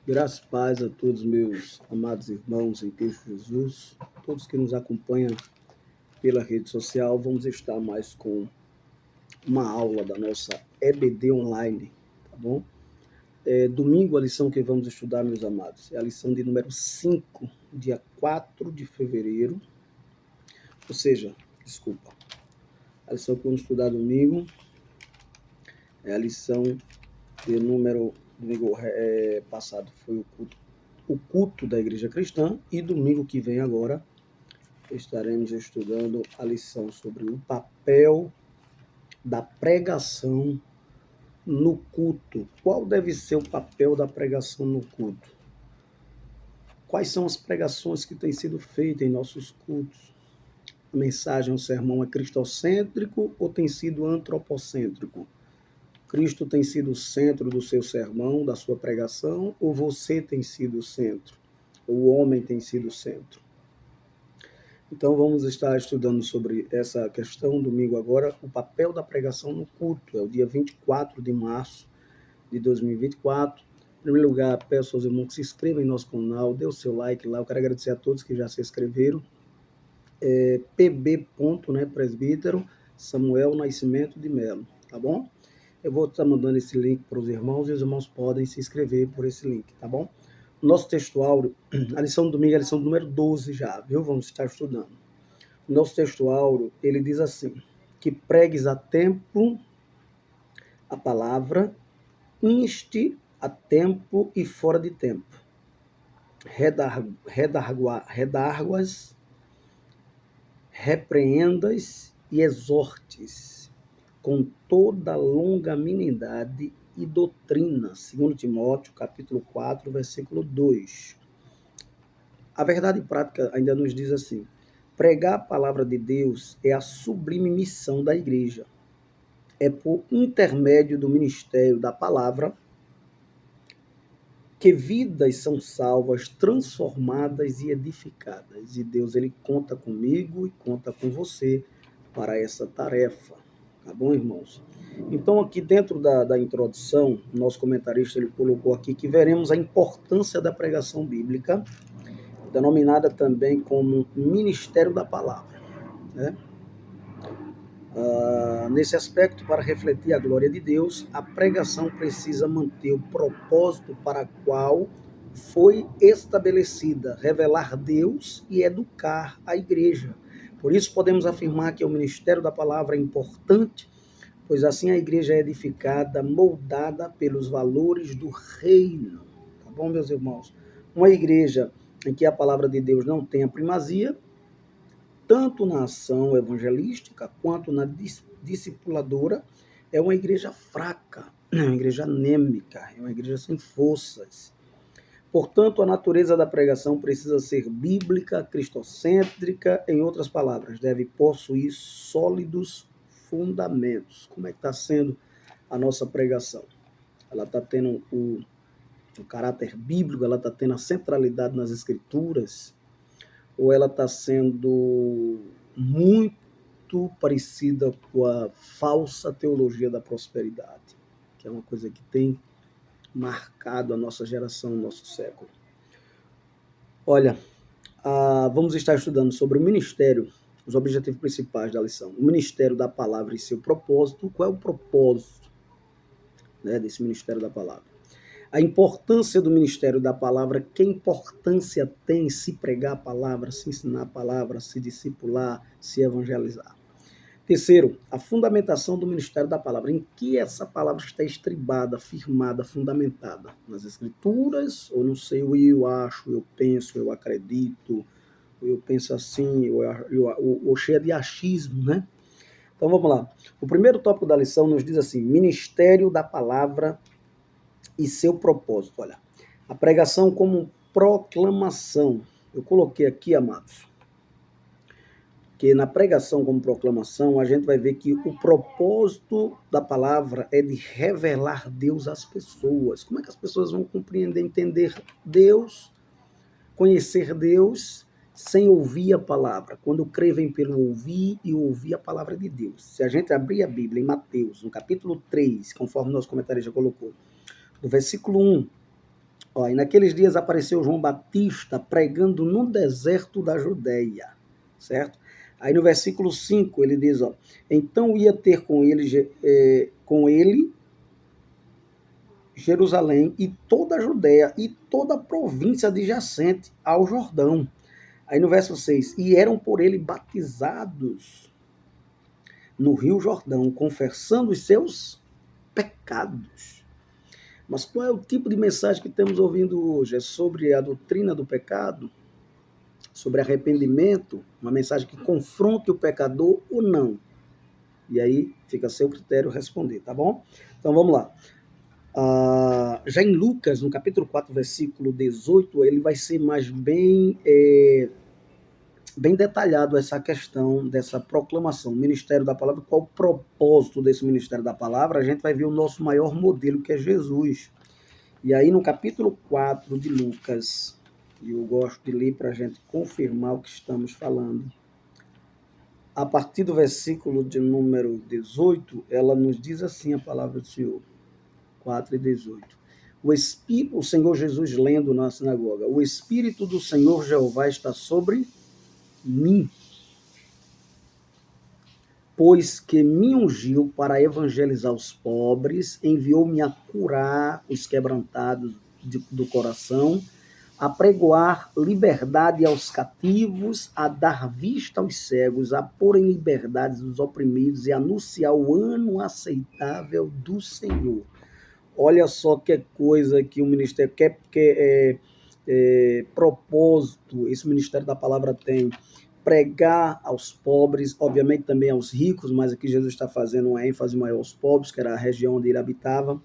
Graças e paz a todos meus amados irmãos em Cristo Jesus, todos que nos acompanham pela rede social. Vamos estar mais com uma aula da nossa EBD online, tá bom? Domingo a lição que vamos estudar, meus amados, é a lição de número 5, dia 4 de fevereiro, ou seja, desculpa, a lição que vamos estudar domingo é a lição de número, domingo passado foi o culto da igreja cristã, e domingo que vem agora estaremos estudando a lição sobre o papel da pregação no culto. Qual deve ser o papel da pregação no culto? Quais são as pregações que têm sido feitas em nossos cultos? A mensagem, o sermão é cristocêntrico ou tem sido antropocêntrico? Cristo tem sido o centro do seu sermão, da sua pregação, ou você tem sido o centro? O homem tem sido o centro? Então vamos estar estudando sobre essa questão domingo agora, o papel da pregação no culto. É o dia 24 de março de 2024. Em primeiro lugar, peço aos irmãos que se inscrevam em nosso canal, dê o seu like lá. Eu quero agradecer a todos que já se inscreveram. PB. Presbítero Samuel Nascimento de Melo, tá bom? Eu vou estar mandando esse link para os irmãos e os irmãos podem se inscrever por esse link, tá bom? Nosso textuário, a lição do domingo é a lição número 12 já, viu? Vamos estar estudando. O nosso textuário, ele diz assim, que pregues a tempo a palavra, inste a tempo e fora de tempo. Redarguas, repreendas e exortes com toda longanimidade e doutrina. 2 Timóteo, capítulo 4, versículo 2. A verdade prática ainda nos diz assim, pregar a palavra de Deus é a sublime missão da igreja. É por intermédio do ministério da palavra que vidas são salvas, transformadas e edificadas. E Deus, ele conta comigo e conta com você para essa tarefa. Tá bom, irmãos? Então, aqui dentro da introdução, nosso comentarista ele colocou aqui que veremos a importância da pregação bíblica, denominada também como ministério da palavra, né? Nesse aspecto, para refletir a glória de Deus, a pregação precisa manter o propósito para qual foi estabelecida, revelar Deus e educar a igreja. Por isso podemos afirmar que o ministério da palavra é importante, pois assim a igreja é edificada, moldada pelos valores do reino. Tá bom, meus irmãos? Uma igreja em que a palavra de Deus não tem a primazia, tanto na ação evangelística quanto na discipuladora, é uma igreja fraca, é uma igreja anêmica, é uma igreja sem forças. Portanto, a natureza da pregação precisa ser bíblica, cristocêntrica, em outras palavras, deve possuir sólidos fundamentos. Como é que está sendo a nossa pregação? Ela está tendo o caráter bíblico, ela está tendo a centralidade nas escrituras, ou ela está sendo muito parecida com a falsa teologia da prosperidade, que é uma coisa que tem marcado a nossa geração, o nosso século. Olha, vamos estar estudando sobre o ministério, os objetivos principais da lição. O ministério da palavra e seu propósito. Qual é o propósito, né, desse ministério da palavra? A importância do ministério da palavra, que importância tem se pregar a palavra, se ensinar a palavra, se discipular, se evangelizar. Terceiro, a fundamentação do ministério da palavra. Em que essa palavra está estribada, firmada, fundamentada? Nas escrituras, ou não sei, eu acho, eu penso, eu acredito, eu penso assim, ou cheia de achismo, né? Então vamos lá. O primeiro tópico da lição nos diz assim, ministério da palavra e seu propósito. Olha, a pregação como proclamação. Eu coloquei aqui, amados, que na pregação como proclamação, a gente vai ver que o propósito da palavra é de revelar Deus às pessoas. Como é que as pessoas vão compreender, entender Deus, conhecer Deus, sem ouvir a palavra? Quando crevem pelo ouvir e ouvir a palavra de Deus. Se a gente abrir a Bíblia em Mateus, no capítulo 3, conforme nosso comentário já colocou, do versículo 1 Ó, e naqueles dias apareceu João Batista pregando no deserto da Judeia, certo? Aí no versículo 5 ele diz, ó, então ia ter com ele Jerusalém e toda a Judeia e toda a província adjacente ao Jordão. Aí no verso 6, e eram por ele batizados no Rio Jordão, confessando os seus pecados. Mas qual é o tipo de mensagem que estamos ouvindo hoje? É sobre a doutrina do pecado? Sobre arrependimento? Uma mensagem que confronte o pecador ou não? E aí fica a seu critério responder, tá bom? Então vamos lá. Já em Lucas, no capítulo 4, versículo 18, ele vai ser mais bem detalhado essa questão dessa proclamação, o ministério da palavra, qual o propósito desse ministério da palavra. A gente vai ver o nosso maior modelo, que é Jesus. E aí no capítulo 4 de Lucas, e eu gosto de ler para a gente confirmar o que estamos falando, a partir do versículo de número 18, ela nos diz assim a palavra do Senhor, 4 e 18. O Senhor Jesus lendo na sinagoga, o Espírito do Senhor Jeová está sobre mim, pois que me ungiu para evangelizar os pobres, enviou-me a curar os quebrantados do coração, a pregoar liberdade aos cativos, a dar vista aos cegos, a pôr em liberdade os oprimidos e anunciar o ano aceitável do Senhor. Olha só que coisa que o ministério propósito esse ministério da palavra tem. Pregar aos pobres, obviamente também aos ricos, mas aqui Jesus está fazendo uma ênfase maior aos pobres, que era a região onde ele habitava.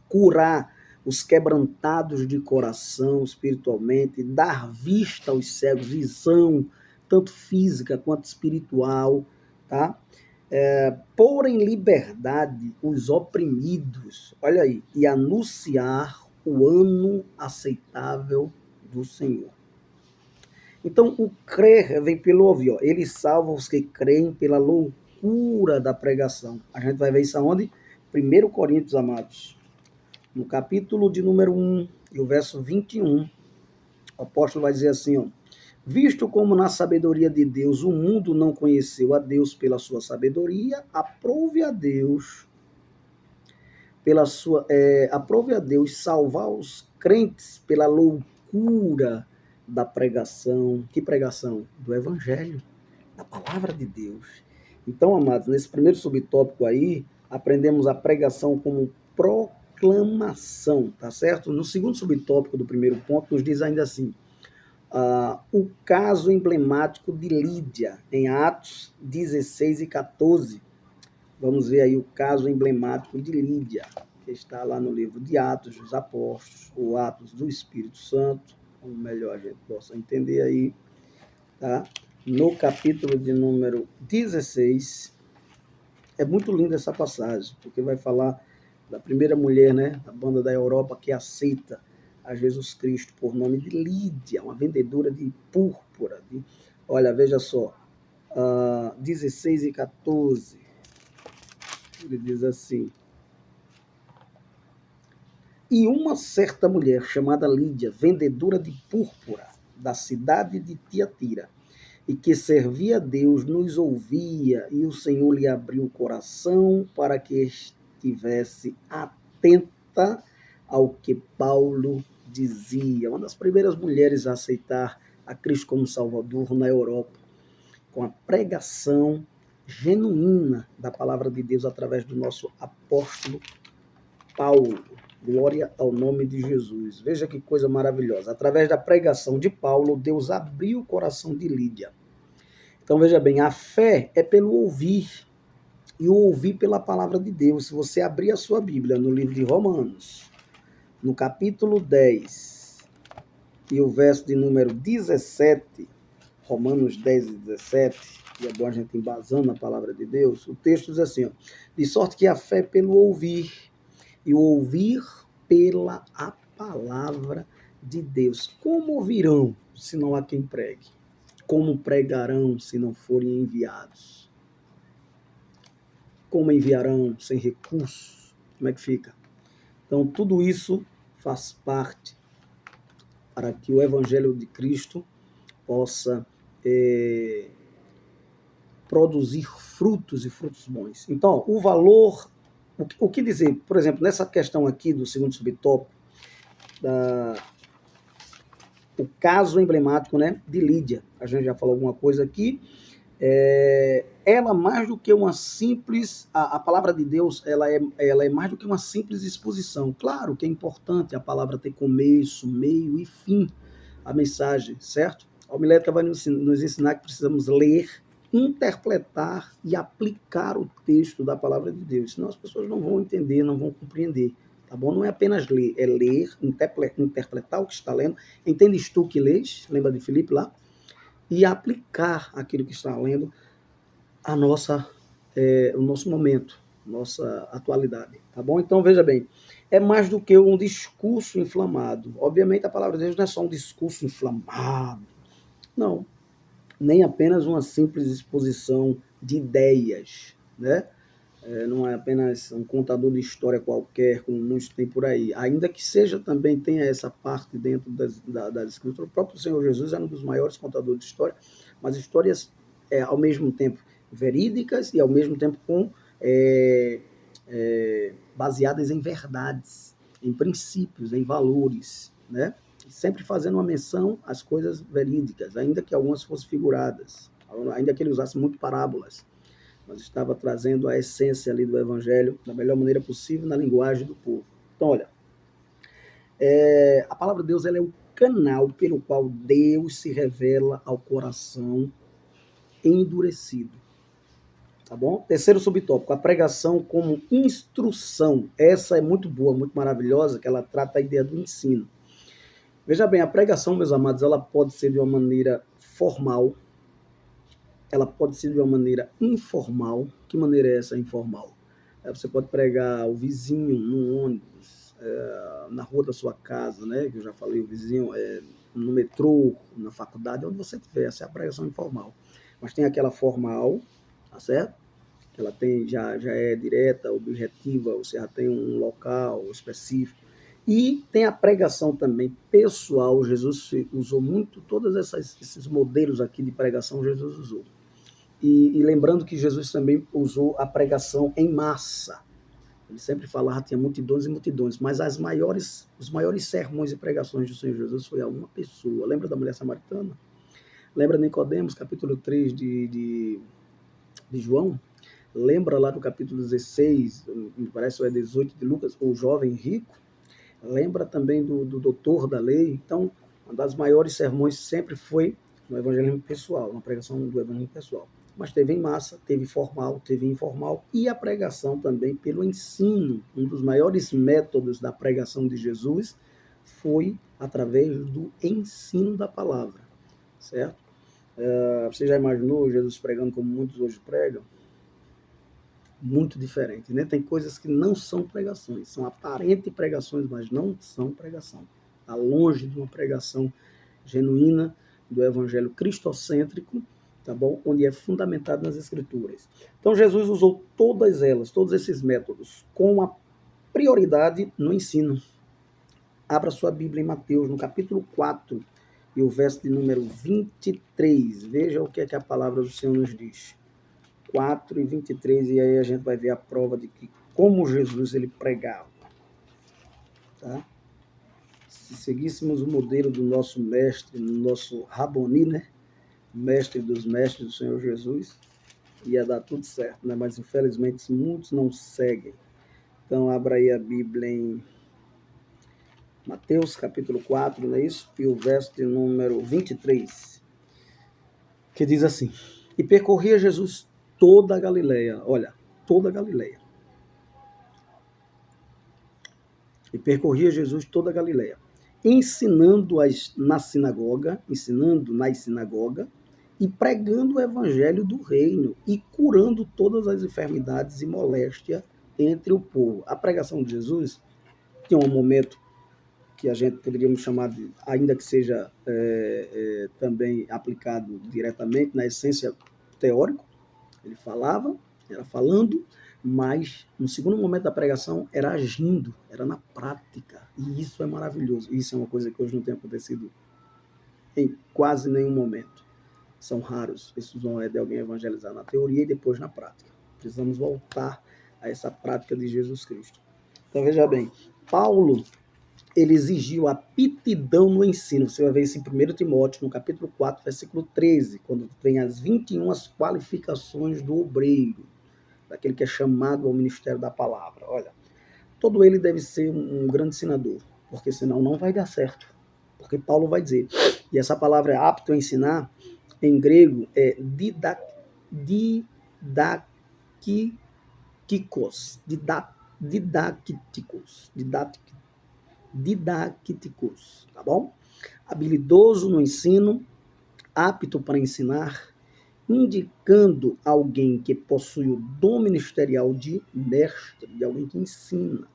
Curar os quebrantados de coração espiritualmente, dar vista aos cegos, visão, tanto física quanto espiritual, tá? Pôr em liberdade os oprimidos, olha aí, e anunciar o ano aceitável do Senhor. Então, o crer vem pelo ouvir, ó. Ele salva os que creem pela loucura da pregação. A gente vai ver isso aonde? 1 Coríntios, amados. No capítulo de número 1, e o verso 21, o apóstolo vai dizer assim, ó, visto como na sabedoria de Deus o mundo não conheceu a Deus pela sua sabedoria, aprove a Deus salvar os crentes pela loucura da pregação. Que pregação? Do Evangelho, da palavra de Deus. Então, amados, nesse primeiro subtópico aí, aprendemos a pregação como proclamação, tá certo? No segundo subtópico do primeiro ponto, nos diz ainda assim, o caso emblemático de Lídia, em Atos 16 e 14. Vamos ver aí o caso emblemático de Lídia, que está lá no livro de Atos dos Apóstolos, ou Atos do Espírito Santo, como melhor a gente possa entender aí, tá? No capítulo de número 16, é muito linda essa passagem, porque vai falar da primeira mulher, né, da banda da Europa, que aceita a Jesus Cristo por nome de Lídia, uma vendedora de púrpura. Olha, veja só, 16 e 14, ele diz assim, e uma certa mulher chamada Lídia, vendedora de púrpura da cidade de Tiatira, e que servia a Deus, nos ouvia, e o Senhor lhe abriu o coração para que estivesse atenta ao que Paulo dizia. Uma das primeiras mulheres a aceitar a Cristo como Salvador na Europa, com a pregação genuína da palavra de Deus através do nosso apóstolo Paulo. Glória ao nome de Jesus. Veja que coisa maravilhosa. Através da pregação de Paulo, Deus abriu o coração de Lídia. Então, veja bem, a fé é pelo ouvir, e o ouvir pela palavra de Deus. Se você abrir a sua Bíblia no livro de Romanos, no capítulo 10, e o verso de número 17, Romanos 10 e 17, e é bom a gente embasando a palavra de Deus, o texto diz assim, ó, de sorte que a fé é pelo ouvir, e o ouvir pela a palavra de Deus. Como ouvirão, se não há quem pregue? Como pregarão, se não forem enviados? Como enviarão sem recursos? Como é que fica? Então, tudo isso faz parte para que o Evangelho de Cristo possa produzir frutos e frutos bons. Então, o valor, o que dizer, por exemplo, nessa questão aqui do segundo subtópico, o caso emblemático, né, de Lídia. A gente já falou alguma coisa aqui. Ela, mais do que uma simples, a palavra de Deus, ela é mais do que uma simples exposição. Claro que é importante a palavra ter começo, meio e fim, a mensagem, certo? A homilética vai nos ensinar que precisamos ler, interpretar e aplicar o texto da palavra de Deus, senão as pessoas não vão entender, não vão compreender, tá bom? Não é apenas ler, é ler, interpretar o que está lendo. Entendes tu que lês? Lembra de Filipe lá? E aplicar aquilo que está lendo a o nosso momento, nossa atualidade, tá bom? Então, veja bem, é mais do que um discurso inflamado. Obviamente, a palavra de Deus não é só um discurso inflamado, não, nem apenas uma simples exposição de ideias, né? Não é apenas um contador de história qualquer, como muitos têm por aí, ainda que seja também, tenha essa parte dentro das escrituras. O próprio Senhor Jesus era um dos maiores contadores de história, mas histórias ao mesmo tempo verídicas e ao mesmo tempo baseadas em verdades, em princípios, em valores, né? Sempre fazendo uma menção às coisas verídicas, ainda que algumas fossem figuradas, ainda que ele usasse muito parábolas, mas estava trazendo a essência ali do Evangelho da melhor maneira possível na linguagem do povo. Então, olha, a palavra de Deus ela é o canal pelo qual Deus se revela ao coração endurecido. Tá bom? Terceiro subtópico, a pregação como instrução. Essa é muito boa, muito maravilhosa, que ela trata a ideia do ensino. Veja bem, a pregação, meus amados, ela pode ser de uma maneira formal, ela pode ser de uma maneira informal. Que maneira é essa informal? Você pode pregar o vizinho no ônibus, na rua da sua casa, né? Que eu já falei, o vizinho no metrô, na faculdade, onde você estiver. Essa é a pregação informal. Mas tem aquela formal, tá certo? Que ela tem, já é direta, objetiva, você já tem um local específico. E tem a pregação também pessoal. Jesus usou muito, todos esses modelos aqui de pregação, Jesus usou. E lembrando que Jesus também usou a pregação em massa. Ele sempre falava, tinha multidões e multidões, mas os maiores sermões e pregações do Senhor Jesus foi a uma pessoa. Lembra da mulher samaritana? Lembra Nicodemos, capítulo 3 de João? Lembra lá do capítulo 16, me parece que é 18 de Lucas, o jovem rico? Lembra também do doutor da lei? Então, uma das maiores sermões sempre foi no evangelismo pessoal, na pregação do evangelismo pessoal. Mas teve em massa, teve formal, teve informal e a pregação também pelo ensino. Um dos maiores métodos da pregação de Jesus foi através do ensino da palavra, certo? Você já imaginou Jesus pregando como muitos hoje pregam? Muito diferente, né? Tem coisas que não são pregações, são aparentes pregações, mas não são pregação. Está longe de uma pregação genuína do evangelho cristocêntrico, tá bom? Onde é fundamentado nas escrituras. Então Jesus usou todas elas, todos esses métodos, com a prioridade no ensino. Abra sua Bíblia em Mateus, no capítulo 4, e o verso de número 23. Veja o que é que a palavra do Senhor nos diz. 4 e 23, e aí a gente vai ver a prova de que como Jesus ele pregava. Tá? Se seguíssemos o modelo do nosso mestre, nosso Raboni, né? Mestre dos mestres do Senhor Jesus, ia dar tudo certo, né? Mas infelizmente muitos não seguem. Então abra aí a Bíblia em Mateus capítulo 4, não é isso? E o verso de número 23, que diz assim: E percorria Jesus toda a Galileia, olha, toda a Galileia. E percorria Jesus toda a Galileia, ensinando nas sinagogas e pregando o evangelho do reino e curando todas as enfermidades e moléstias entre o povo. A pregação de Jesus tinha um momento que a gente poderíamos chamar de, ainda que seja também aplicado diretamente na essência teórico, ele falava, era falando, Mas, no segundo momento da pregação, era agindo, era na prática. E isso é maravilhoso. Isso é uma coisa que hoje não tem acontecido em quase nenhum momento. São raros esses de alguém evangelizar na teoria e depois na prática. Precisamos voltar a essa prática de Jesus Cristo. Então, veja bem, Paulo, ele exigiu aptidão no ensino. Você vai ver isso em 1 Timóteo, no capítulo 4, versículo 13, quando vem as 21 qualificações do obreiro, daquele que é chamado ao ministério da palavra. Olha, todo ele deve ser um grande ensinador, porque senão não vai dar certo. Porque Paulo vai dizer, e essa palavra é apto a ensinar, em grego é didácticos, tá bom? Habilidoso no ensino, apto para ensinar, indicando alguém que possui o dom ministerial de mestre, de alguém que ensina,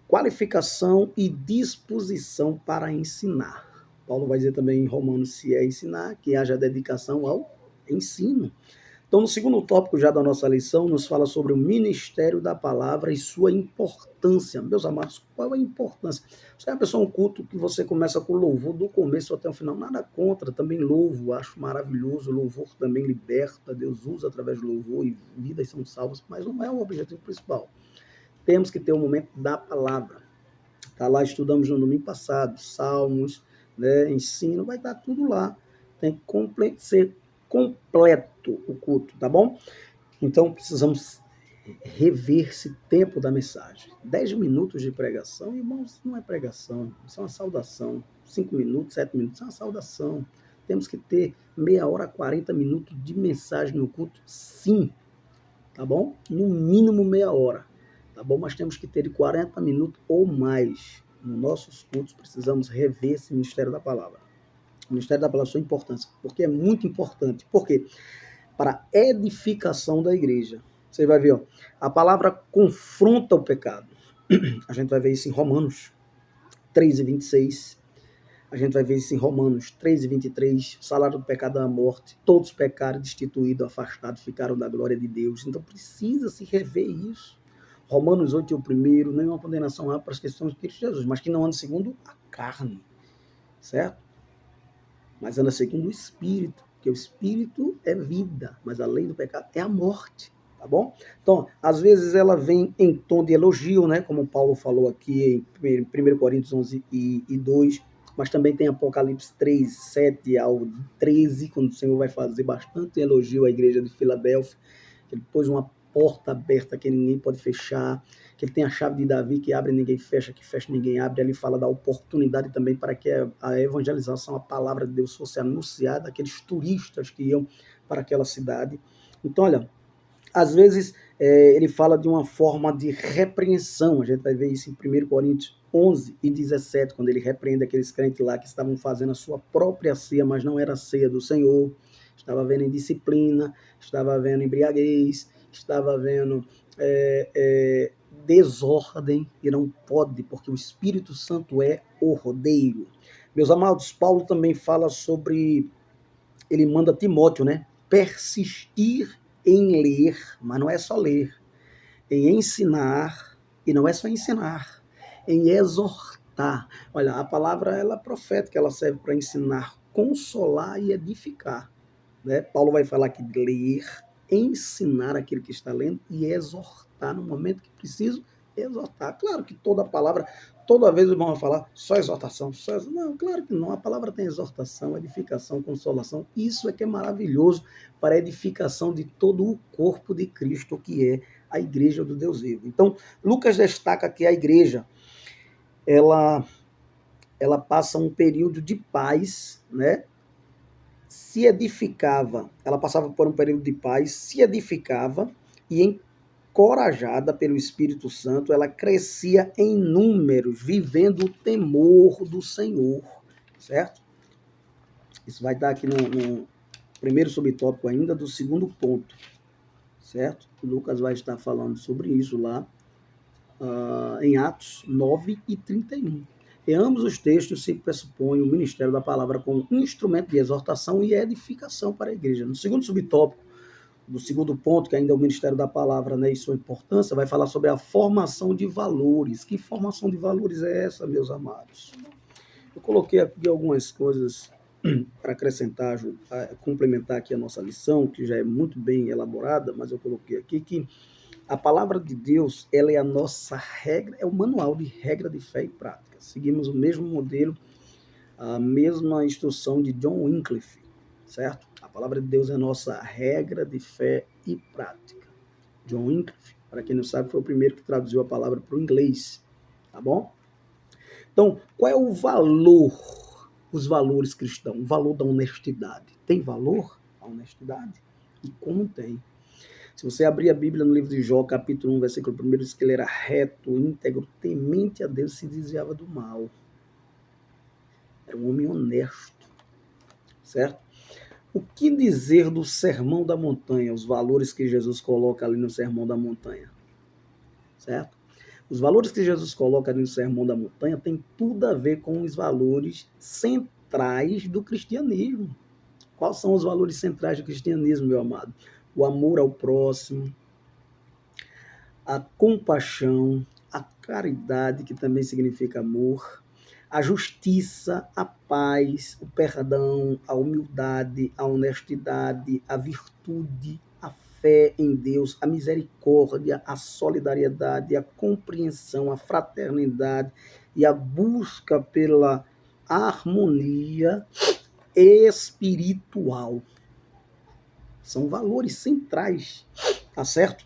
qualificação e disposição para ensinar. Paulo vai dizer também em Romanos, se é ensinar, que haja dedicação ao ensino. Então, no segundo tópico já da nossa lição, nos fala sobre o ministério da palavra e sua importância. Meus amados, qual é a importância? Você é uma pessoa, um culto que você começa com louvor do começo até o final, nada contra, também louvo, acho maravilhoso, louvor também liberta, Deus usa através do louvor e vidas são salvas, mas não é o objetivo principal. Temos que ter o momento da palavra. Tá lá, estudamos no domingo passado, salmos, né, ensino, vai estar tudo lá. Tem que ser completo o culto, tá bom? Então, precisamos rever esse tempo da mensagem. 10 minutos de pregação, irmãos, não é pregação, isso é uma saudação. 5 minutos, 7 minutos, é uma saudação. Temos que ter meia hora, 40 minutos de mensagem no culto, sim, tá bom? No mínimo meia hora, tá bom? Mas temos que ter de 40 minutos ou mais. Nos nossos cultos, precisamos rever esse ministério da palavra. O ministério da palavra, sua importância, porque é muito importante. Por quê? Para a edificação da igreja. Você vai ver, ó, a palavra confronta o pecado. A gente vai ver isso em Romanos 3:26. A gente vai ver isso em Romanos 3:23. O salário do pecado é a morte. Todos pecaram, destituídos, afastados, ficaram da glória de Deus. Então precisa se rever isso. Romanos 8 é o primeiro. Nenhuma condenação há para as questões de Cristo Jesus, mas que não anda segundo a carne. Certo? Mas anda segundo o Espírito, porque o Espírito é vida, mas a lei do pecado é a morte, tá bom? Então, às vezes ela vem em tom de elogio, né, como Paulo falou aqui em 1 Coríntios 11 e 2, mas também tem Apocalipse 3, 7 ao 13, quando o Senhor vai fazer bastante elogio à igreja de Filadélfia, ele pôs uma porta aberta que ninguém pode fechar, que ele tem a chave de Davi, que abre e ninguém fecha, que fecha e ninguém abre. Ele fala da oportunidade também para que a evangelização, a palavra de Deus fosse anunciada àqueles turistas que iam para aquela cidade. Então, olha, às vezes ele fala de uma forma de repreensão. A gente vai ver isso em 1 Coríntios 11 e 17, quando ele repreende aqueles crentes lá que estavam fazendo a sua própria ceia, mas não era a ceia do Senhor. Estava havendo indisciplina, estava havendo embriaguez, estava havendo desordem, e não pode, porque o Espírito Santo é o rodeiro. Meus amados, Paulo também fala sobre, ele manda Timóteo, né? Persistir em ler, mas não é só ler, em ensinar, e não é só ensinar, em exortar. Olha, a palavra ela é profética, ela serve para ensinar, consolar e edificar. Né? Paulo vai falar aqui de ler, ensinar aquele que está lendo e exortar no momento que preciso exortar. Claro que toda palavra, toda vez o irmão vai falar só exortação, não, claro que não. A palavra tem exortação, edificação, consolação. Isso é que é maravilhoso para a edificação de todo o corpo de Cristo, que é a igreja do Deus vivo. Então, Lucas destaca que a igreja, ela passa um período de paz, né? Se edificava, ela passava por um período de paz, se edificava e encorajada pelo Espírito Santo, ela crescia em números, vivendo o temor do Senhor, certo? Isso vai estar aqui no primeiro subtópico ainda do segundo ponto, certo? Lucas vai estar falando sobre isso lá em Atos 9 e 31. Em ambos os textos se pressupõe o ministério da palavra como instrumento de exortação e edificação para a igreja. No segundo subtópico, do segundo ponto, que ainda é o Ministério da Palavra, né, e sua importância, vai falar sobre a formação de valores. Que formação de valores é essa, meus amados? Eu coloquei aqui algumas coisas para acrescentar, complementar aqui a nossa lição, que já é muito bem elaborada, mas eu coloquei aqui que a palavra de Deus, ela é a nossa regra, é o manual de regra de fé e prática. Seguimos o mesmo modelo, a mesma instrução de John Wycliffe, certo? A palavra de Deus é a nossa regra de fé e prática. John Wycliffe, para quem não sabe, foi o primeiro que traduziu a palavra para o inglês, tá bom? Então, qual é o valor, os valores cristãos? O valor da honestidade. Tem valor a honestidade? E como tem? Se você abrir a Bíblia no livro de Jó, capítulo 1, versículo 1, diz que ele era reto, íntegro, temente a Deus, se desviava do mal. Era um homem honesto, certo? O que dizer do Sermão da Montanha, os valores que Jesus coloca ali no Sermão da Montanha, certo? Os valores que Jesus coloca ali no Sermão da Montanha tem tudo a ver com os valores centrais do cristianismo. Quais são os valores centrais do cristianismo, meu amado? O amor ao próximo, a compaixão, a caridade, que também significa amor, a justiça, a paz, o perdão, a humildade, a honestidade, a virtude, a fé em Deus, a misericórdia, a solidariedade, a compreensão, a fraternidade e a busca pela harmonia espiritual. São valores centrais, tá certo?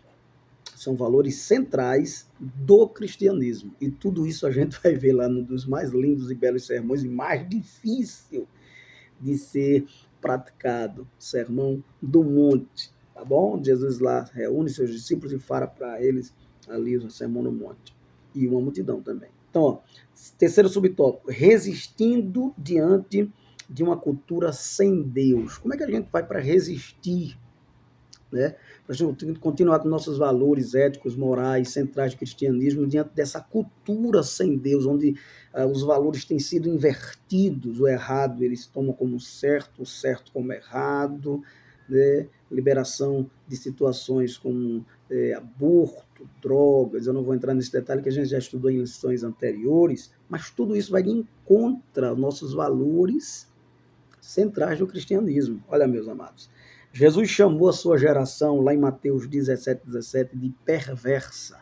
São valores centrais do cristianismo. E tudo isso a gente vai ver lá num dos mais lindos e belos sermões, e mais difícil de ser praticado, Sermão do Monte, tá bom? Jesus lá reúne seus discípulos e fala para eles ali o Sermão do Monte. E uma multidão também. Então, ó, terceiro subtópico, resistindo diante de uma cultura sem Deus. Como é que a gente vai para resistir, né? Para a gente continuar com nossos valores éticos, morais, centrais do cristianismo, diante dessa cultura sem Deus, onde os valores têm sido invertidos, o errado eles tomam como certo, o certo como errado, né? Liberação de situações como aborto, drogas, eu não vou entrar nesse detalhe que a gente já estudou em lições anteriores, mas tudo isso vai em contra nossos valores centrais do cristianismo. Olha, meus amados, Jesus chamou a sua geração, lá em Mateus 17, de perversa.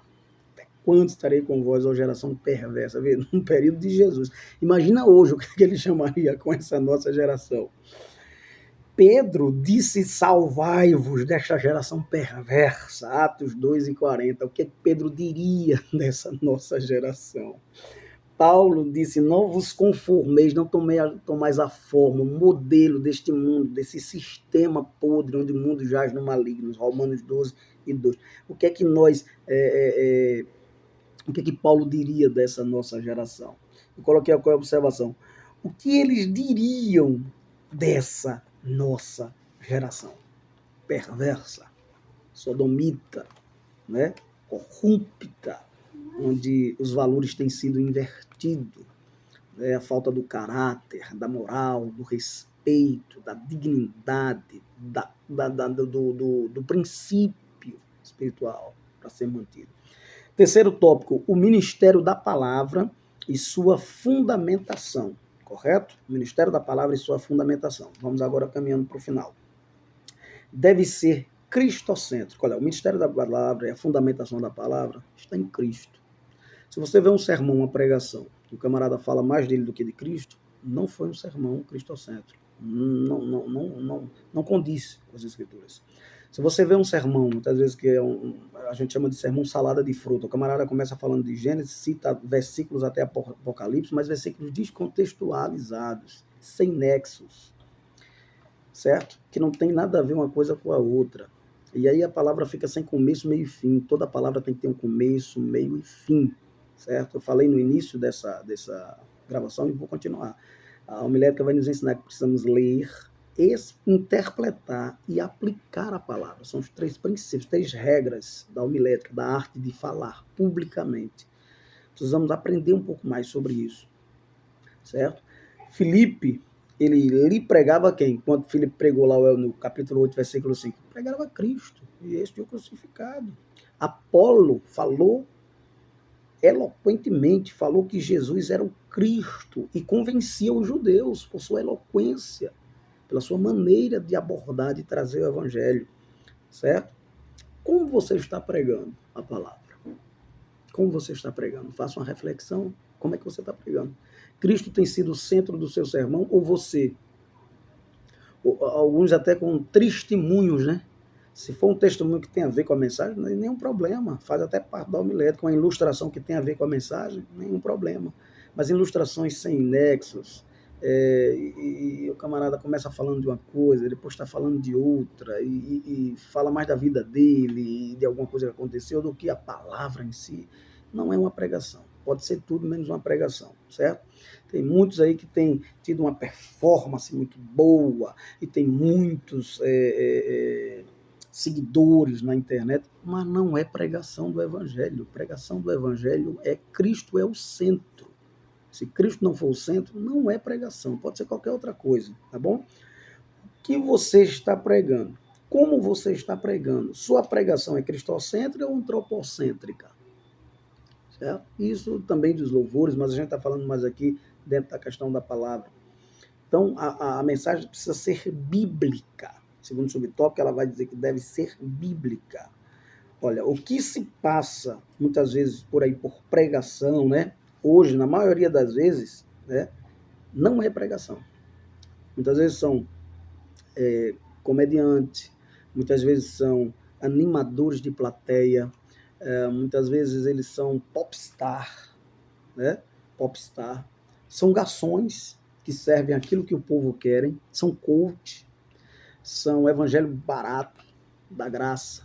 Até quando estarei com vós, ó geração perversa? No período de Jesus. Imagina hoje o que ele chamaria com essa nossa geração. Pedro disse, salvai-vos desta geração perversa. Atos 2:40. O que Pedro diria dessa nossa geração? Paulo disse, não vos conformeis, não tomais a forma, o modelo deste mundo, desse sistema podre, onde o mundo jaz no maligno, Romanos 12:2. O que é que o que é que Paulo diria dessa nossa geração? Eu coloquei a observação. O que eles diriam dessa nossa geração? Perversa, sodomita, né? Corrupta, onde os valores têm sido invertidos, a falta do caráter, da moral, do respeito, da dignidade, do princípio espiritual para ser mantido. Terceiro tópico, o ministério da palavra e sua fundamentação, correto? O ministério da palavra e sua fundamentação. Vamos agora caminhando para o final. Deve ser cristocêntrico. Olha, o ministério da palavra e a fundamentação da palavra está em Cristo. Se você vê um sermão, uma pregação, que o camarada fala mais dele do que de Cristo, não foi um sermão cristocêntrico. Não condiz com as Escrituras. Se você vê um sermão, muitas vezes que a gente chama de sermão salada de fruta, o camarada começa falando de Gênesis, cita versículos até Apocalipse, mas versículos descontextualizados, sem nexos, certo? Que não tem nada a ver uma coisa com a outra. E aí a palavra fica sem começo, meio e fim. Toda palavra tem que ter um começo, meio e fim, certo? Eu falei no início dessa gravação e vou continuar. A homilética vai nos ensinar que precisamos ler, interpretar e aplicar a palavra. São os 3 princípios, 3 regras da homilética, da arte de falar publicamente. Precisamos aprender um pouco mais sobre isso, certo? Filipe, ele lhe pregava quem? Quando Filipe pregou lá no capítulo 8, versículo 5, pregava Cristo, e este o crucificado. Apolo falou eloquentemente, falou que Jesus era o Cristo e convencia os judeus por sua eloquência, pela sua maneira de abordar, de trazer o evangelho, certo? Como você está pregando a palavra? Como você está pregando? Faça uma reflexão. Como é que você está pregando? Cristo tem sido o centro do seu sermão ou você? Alguns até com testemunhos, né? Se for um testemunho que tem a ver com a mensagem, não é nenhum problema. Faz até parte da homilética, uma ilustração que tem a ver com a mensagem, nenhum problema. Mas ilustrações sem nexos, e o camarada começa falando de uma coisa, depois está falando de outra, e fala mais da vida dele, e de alguma coisa que aconteceu, do que a palavra em si, não é uma pregação. Pode ser tudo menos uma pregação, certo? Tem muitos aí que têm tido uma performance muito boa, e tem muitos seguidores na internet, mas não é pregação do evangelho. Pregação do evangelho é Cristo é o centro. Se Cristo não for o centro, não é pregação, pode ser qualquer outra coisa, tá bom? O que você está pregando? Como você está pregando? Sua pregação é cristocêntrica ou antropocêntrica? Certo? Isso também dos louvores, mas a gente está falando mais aqui dentro da questão da palavra. Então, a mensagem precisa ser bíblica. Segundo o subtópico, ela vai dizer que deve ser bíblica. Olha, o que se passa muitas vezes por aí por pregação, né? Hoje, na maioria das vezes, né, não é pregação. Muitas vezes são comediantes, muitas vezes são animadores de plateia, muitas vezes eles são popstar, né? Popstar. São garçons que servem aquilo que o povo querem, são coach, são evangelho barato, da graça,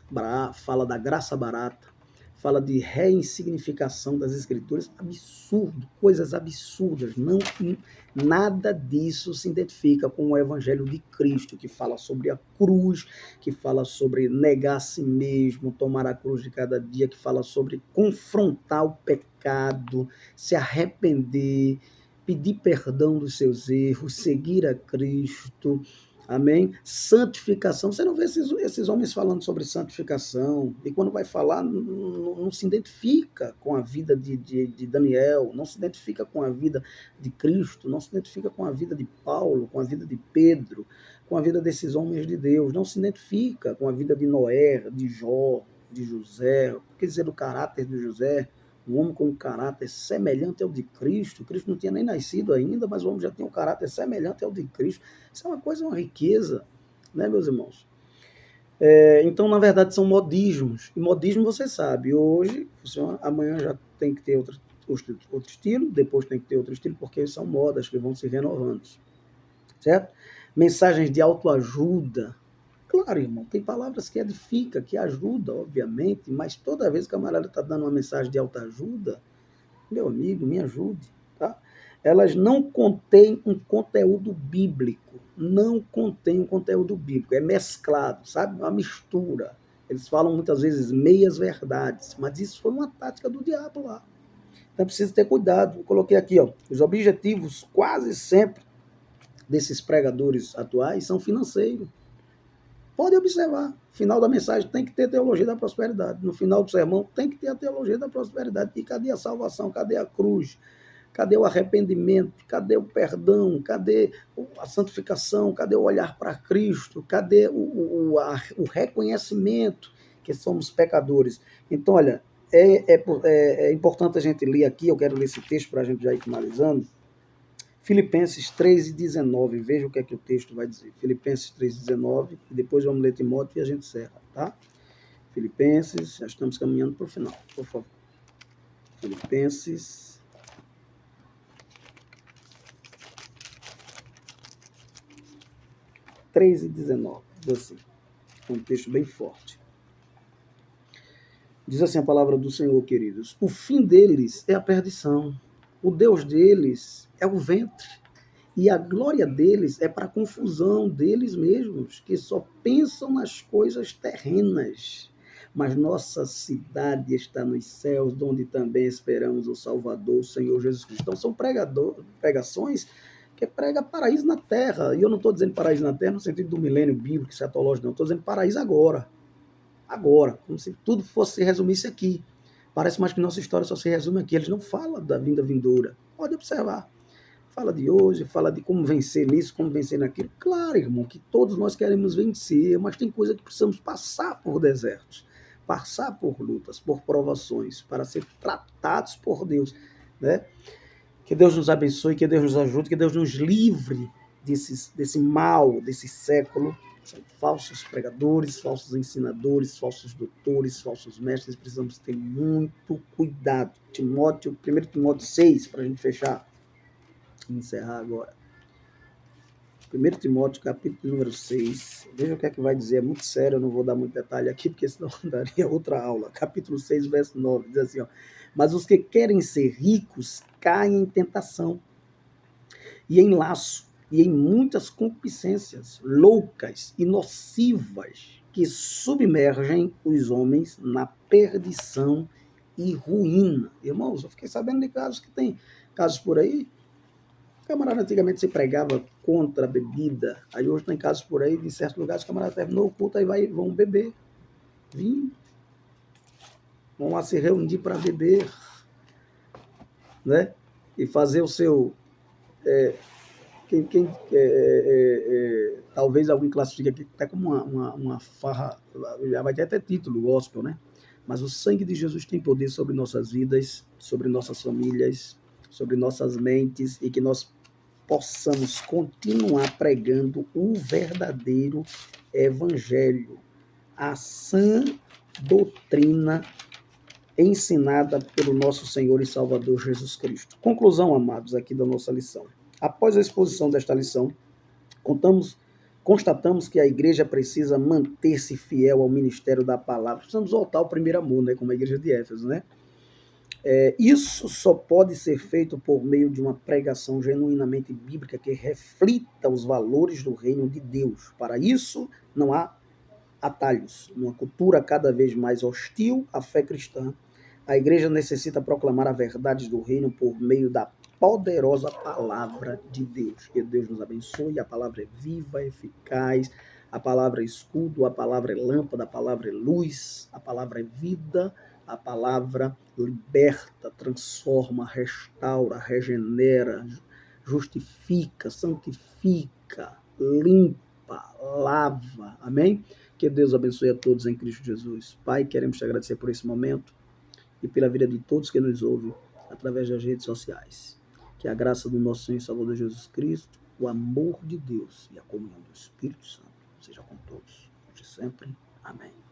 fala da graça barata, fala de reinsignificação das escrituras, absurdo, coisas absurdas, não, nada disso se identifica com o evangelho de Cristo, que fala sobre a cruz, que fala sobre negar a si mesmo, tomar a cruz de cada dia, que fala sobre confrontar o pecado, se arrepender, pedir perdão dos seus erros, seguir a Cristo. Amém? Santificação. Você não vê esses homens falando sobre santificação. E quando vai falar, não se identifica com a vida de Daniel, não se identifica com a vida de Cristo, não se identifica com a vida de Paulo, com a vida de Pedro, com a vida desses homens de Deus, não se identifica com a vida de Noé, de Jó, de José. O que dizer do caráter de José? Um homem com um caráter semelhante ao de Cristo. Cristo não tinha nem nascido ainda, mas o homem já tinha um caráter semelhante ao de Cristo. Isso é uma coisa, uma riqueza, né, meus irmãos? Então, na verdade, são modismos. E modismo, você sabe, hoje funciona, amanhã já tem que ter outro estilo, depois tem que ter outro estilo, porque são modas que vão se renovando, certo? Mensagens de autoajuda. Claro, irmão, tem palavras que edificam, que ajudam, obviamente, mas toda vez que a camarada está dando uma mensagem de autoajuda, meu amigo, me ajude, tá? Elas não contêm um conteúdo bíblico, não contém um conteúdo bíblico, é mesclado, sabe? Uma mistura. Eles falam muitas vezes meias verdades, mas isso foi uma tática do diabo lá. Então precisa ter cuidado. Eu coloquei aqui, ó, os objetivos quase sempre desses pregadores atuais são financeiros. Pode observar, no final da mensagem tem que ter teologia da prosperidade, no final do sermão tem que ter a teologia da prosperidade. E cadê a salvação? Cadê a cruz? Cadê o arrependimento? Cadê o perdão? Cadê a santificação? Cadê o olhar para Cristo? Cadê o reconhecimento que somos pecadores? Então, olha, é importante a gente ler aqui, eu quero ler esse texto para a gente já ir finalizando, Filipenses 3:19, veja o que é que o texto vai dizer. Filipenses 3:19, e depois vamos ler Timóteo e a gente encerra, tá? Filipenses, já estamos caminhando para o final, por favor. Filipenses 3:19, diz assim, é um texto bem forte. Diz assim a palavra do Senhor, queridos: o fim deles é a perdição, o Deus deles é o ventre, e a glória deles é para a confusão deles mesmos, que só pensam nas coisas terrenas. Mas nossa cidade está nos céus, onde também esperamos o Salvador, o Senhor Jesus Cristo. Então são pregações que prega paraíso na terra. E eu não estou dizendo paraíso na terra no sentido do milênio bíblico, escatológico, não. Estou dizendo paraíso agora. Agora. Como se tudo fosse se resumisse aqui. Parece mais que nossa história só se resume aqui. Eles não falam da vinda vindoura. Pode observar. Fala de hoje, fala de como vencer nisso, como vencer naquilo. Claro, irmão, que todos nós queremos vencer, mas tem coisa que precisamos passar por desertos, passar por lutas, por provações, para ser tratados por Deus, né? Que Deus nos abençoe, que Deus nos ajude, que Deus nos livre desse mal, desse século. São falsos pregadores, falsos ensinadores, falsos doutores, falsos mestres. Precisamos ter muito cuidado. Timóteo, 1 Timóteo 6, para a gente fechar e encerrar agora. 1 Timóteo, capítulo número 6. Veja o que é que vai dizer, é muito sério, eu não vou dar muito detalhe aqui, porque senão daria outra aula. Capítulo 6, verso 9, diz assim, ó, mas os que querem ser ricos caem em tentação e em laço e em muitas concupiscências loucas e nocivas que submergem os homens na perdição e ruína. Irmãos, eu fiquei sabendo de casos que tem casos por aí. O camarada antigamente se pregava contra a bebida, aí hoje tem casos por aí, de certos lugares, o camarada terminou o culto, aí vão beber vinho, vão lá se reunir para beber, né? E fazer o seu... talvez alguém classifique aqui até como uma farra, já vai ter até título, gospel, né? Mas o sangue de Jesus tem poder sobre nossas vidas, sobre nossas famílias, sobre nossas mentes, e que nós possamos continuar pregando o verdadeiro evangelho, a sã doutrina ensinada pelo nosso Senhor e Salvador Jesus Cristo. Conclusão, amados, aqui da nossa lição. Após a exposição desta lição, constatamos que a igreja precisa manter-se fiel ao ministério da palavra. Precisamos voltar ao primeiro amor, né, como a igreja de Éfeso, né? Isso só pode ser feito por meio de uma pregação genuinamente bíblica que reflita os valores do reino de Deus. Para isso, não há atalhos. Numa cultura cada vez mais hostil à fé cristã, a igreja necessita proclamar a verdade do reino por meio da poderosa palavra de Deus. Que Deus nos abençoe. A palavra é viva, eficaz, a palavra é escudo, a palavra é lâmpada, a palavra é luz, a palavra é vida, a palavra liberta, transforma, restaura, regenera, justifica, santifica, limpa, lava. Amém? Que Deus abençoe a todos em Cristo Jesus. Pai, queremos te agradecer por esse momento e pela vida de todos que nos ouvem através das redes sociais. Que a graça do nosso Senhor e Salvador Jesus Cristo, o amor de Deus e a comunhão do Espírito Santo seja com todos, hoje e sempre. Amém.